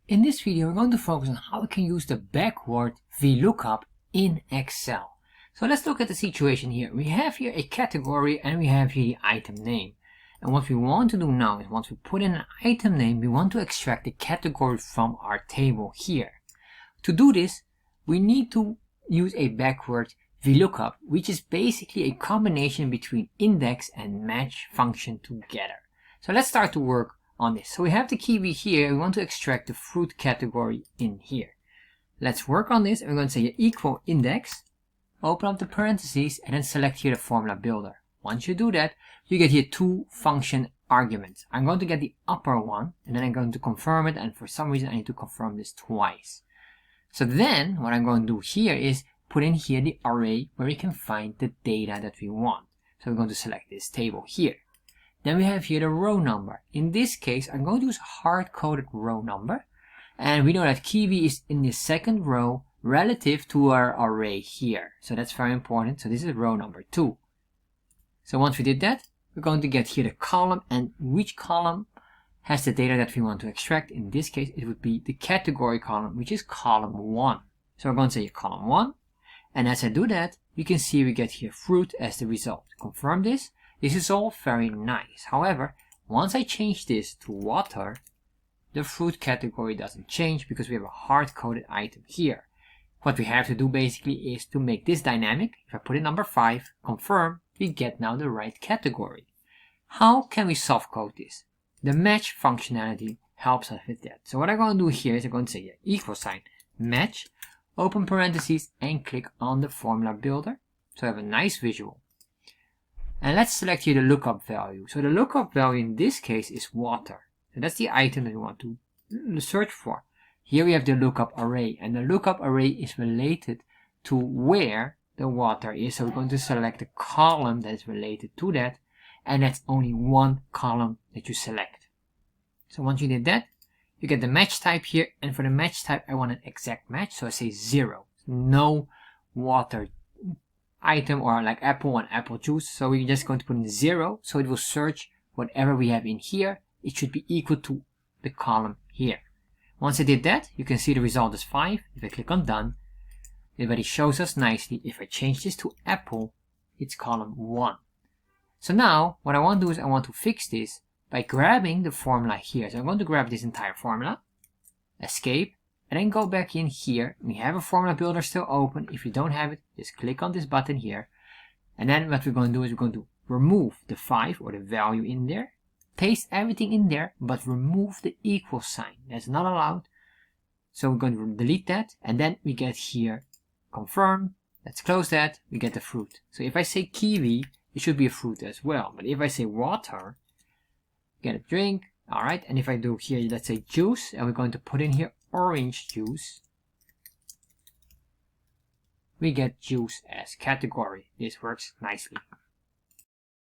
In this video, we're going to focus on how we can use the backward Vlookup in Excel. So let's look at the situation here. We have here a category and we have here the item name. And what we want to do now is once we put in an item name, we want to extract the category from our table here. To do this, we need to use a backward Vlookup, which is basically a combination between index and match function together. So let's start to work on this. So we have the key here. We want to extract the fruit category in here. Let's work on this. We're going to say equal index, open up the parentheses, and then select here the formula builder. Once you do that, you get here two function arguments. I'm going to get the upper one, and then I'm going to confirm it, and for some reason I need to confirm this twice. So then what I'm going to do here is put in here the array where we can find the data that we want. So we're going to select this table here. Then we have here the row number. In this case, I'm going to use hard-coded row number. And we know that key is in the second row relative to our array here. So that's very important. So this is row number 2. So once we did that, we're going to get here the column, and which column has the data that we want to extract. In this case, it would be the category column, which is column 1. So we're going to say column 1. And as I do that, you can see we get here fruit as the result. Confirm this. This is all very nice. However, once I change this to water, the fruit category doesn't change because we have a hard-coded item here. What we have to do basically is to make this dynamic. If I put in number 5, confirm, we get now the right category. How can we soft code this? The match functionality helps us with that. So what I'm going to do here is I'm going to say equal sign match, open parentheses, and click on the formula builder. So I have a nice visual. And let's select here the lookup value. So the lookup value in this case is water. So that's the item that we want to search for. Here we have the lookup array, and the lookup array is related to where the water is. So we're going to select the column that is related to that, and that's only one column that you select. So once you did that, you get the match type here, and for the match type I want an exact match, so I say 0. No water item or like apple and apple juice. So we're just going to put in 0, so it will search whatever we have in here. It should be equal to the column here. Once I did that, you can see the result is 5. If I click on done, it already shows us nicely. If I change this to apple, it's column 1. So now what I want to do is I want to fix this by grabbing the formula here. So I'm going to grab this entire formula, escape, and then go back in here. We have a formula builder still open. If you don't have it, just click on this button here. And then what we're going to do is we're going to remove the 5 or the value in there, paste everything in there, but remove the equal sign. That's not allowed. So we're going to delete that, and then we get here confirm. Let's close that. We get the fruit. So if I say kiwi, it should be a fruit as well. But if I say water, get a drink. All right. And if I do here, let's say juice, and we're going to put in here orange juice, we get juice as category. This works nicely.